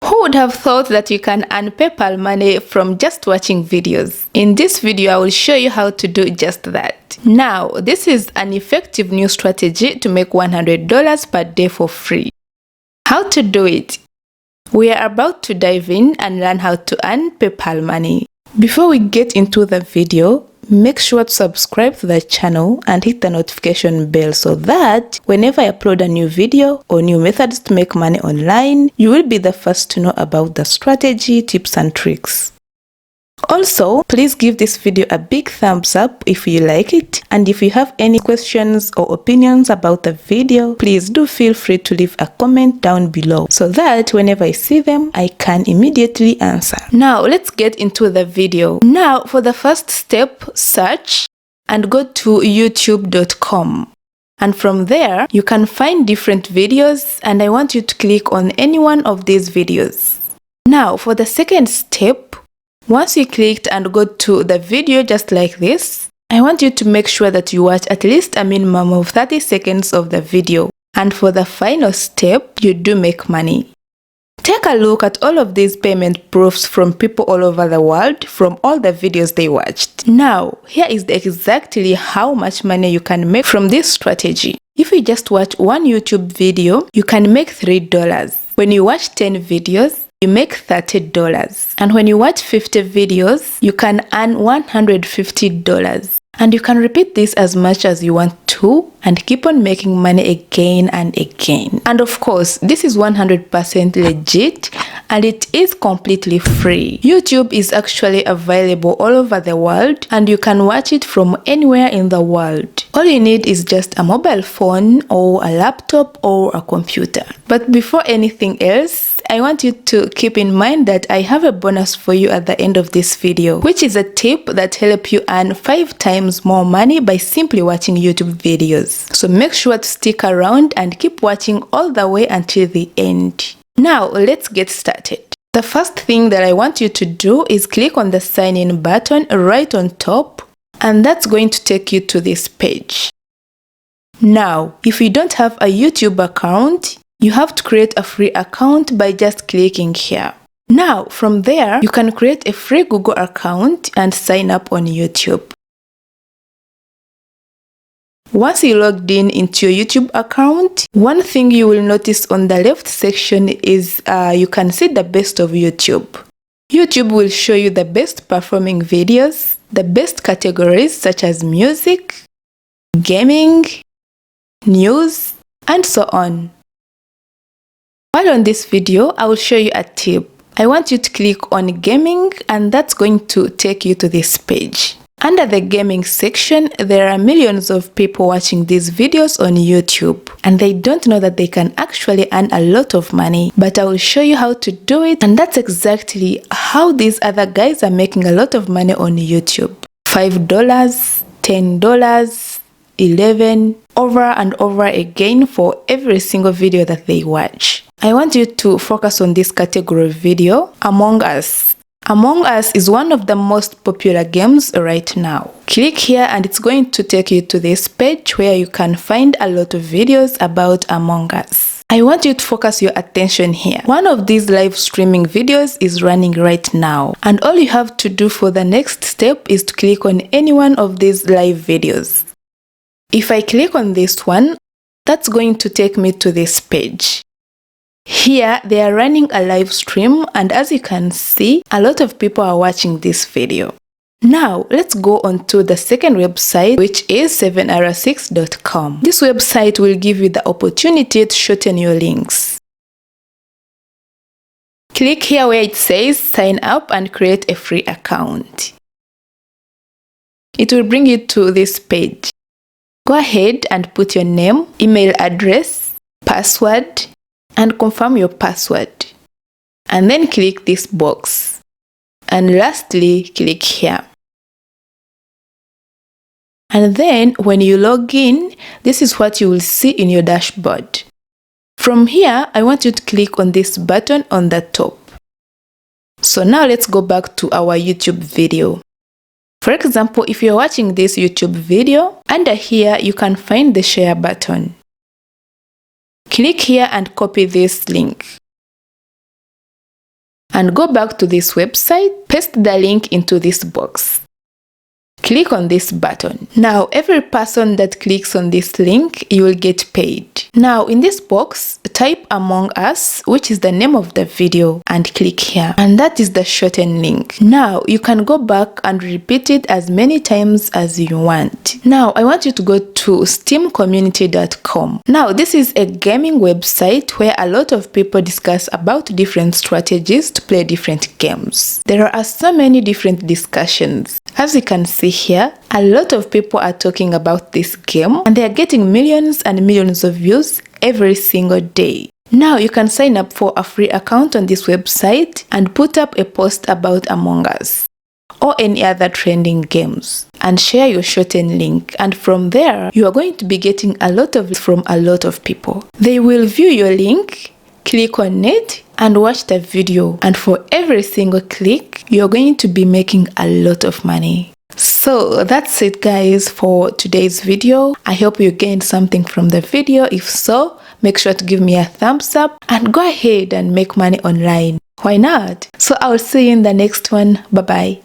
Who would have thought that you can earn PayPal money from just watching videos? In this video, I will show you how to do just that. Now, this is an effective new strategy to make $100 per day for free. How to do it? We are about to dive in and learn how to earn PayPal money. Before we get into the video, make sure to subscribe to the channel and hit the notification bell so that whenever I upload a new video or new methods to make money online, you will be the first to know about the strategy, tips and tricks. Also, please give this video a big thumbs up if you like it, and if you have any questions or opinions about the video, please do feel free to leave a comment down below so that whenever I see them, I can immediately answer. Now, let's get into the video. Now, for the first step, search and go to youtube.com. And from there, you can find different videos, and I want you to click on any one of these videos. Now, for the second step, once you clicked and go to the video just like this, I want you to make sure that you watch at least a minimum of 30 seconds of the video. And for the final step, you do make money. Take a look at all of these payment proofs from people all over the world from all the videos they watched. Now, here is exactly how much money you can make from this strategy. If you just watch one YouTube video, you can make $3. When you watch 10 videos, you make $30. And when you watch 50 videos, you can earn $150. And you can repeat this as much as you want to and keep on making money again and again. And of course, this is 100% legit and it is completely free. YouTube is actually available all over the world and you can watch it from anywhere in the world. All you need is just a mobile phone or a laptop or a computer. But before anything else, I want you to keep in mind that I have a bonus for you at the end of this video, which is a tip that helps you earn 5 times more money by simply watching YouTube videos. So make sure to stick around and keep watching all the way until the end. Now let's get started. The first thing that I want you to do is click on the sign in button right on top, and that's going to take you to this page. Now, if you don't have a YouTube account, you have to create a free account by just clicking here. Now, from there, you can create a free Google account and sign up on YouTube. Once you logged in into your YouTube account, one thing you will notice on the left section is you can see the best of YouTube. YouTube will show you the best performing videos, the best categories such as music, gaming, news, and so on. While on this video, I will show you a tip. I want you to click on gaming and that's going to take you to this page. Under the gaming section, there are millions of people watching these videos on YouTube and they don't know that they can actually earn a lot of money, but I will show you how to do it, and that's exactly how these other guys are making a lot of money on YouTube. $5, $10, $11, over and over again for every single video that they watch. I want you to focus on this category video, Among Us. Among Us is one of the most popular games right now. Click here and it's going to take you to this page where you can find a lot of videos about Among Us. I want you to focus your attention here. One of these live streaming videos is running right now, and all you have to do for the next step is to click on any one of these live videos. If I click on this one, that's going to take me to this page. Here, they are running a live stream, and as you can see, a lot of people are watching this video. Now, let's go on to the second website, which is 7r6.com. This website will give you the opportunity to shorten your links. Click here where it says sign up and create a free account. It will bring you to this page. Go ahead and put your name, email address, password, and confirm your password. And then click this box. And lastly, click here. And then when you log in, this is what you will see in your dashboard. From here, I want you to click on this button on the top. So now let's go back to our YouTube video. For example, if you're watching this YouTube video, under here you can find the share button. Click here and copy this link. and go back to this website, paste the link into this box. Click on this button. Now every person that clicks on this link, you will get paid. Now in this box, type Among Us, which is the name of the video, and click here. And that is the shortened link. Now you can go back and repeat it as many times as you want. Now I want you to go to steamcommunity.com. Now this is a gaming website where a lot of people discuss about different strategies to play different games. There are so many different discussions. As you can see here, a lot of people are talking about this game and they are getting millions and millions of views every single day. Now you can sign up for a free account on this website and put up a post about Among Us or any other trending games and share your shortened link, and from there you are going to be getting a lot of it from a lot of people. They will view your link, click on it and watch the video, and for every single click you're going to be making a lot of money. So that's it guys for today's video. I hope you gained something from the video. If so, make sure to give me a thumbs up and go ahead and make money online. Why not? So I'll see you in the next one. Bye bye.